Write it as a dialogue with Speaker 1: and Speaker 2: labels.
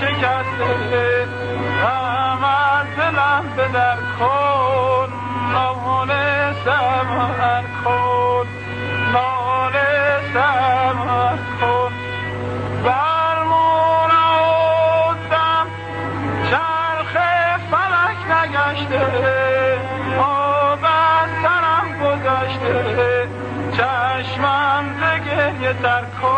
Speaker 1: شکسته غم از دلم بدر کن ناله سمر کن ناله سمر کن برمون آدم چرخ فلک نگشته آب از سرم گذشته چشمم ز گریه تر کن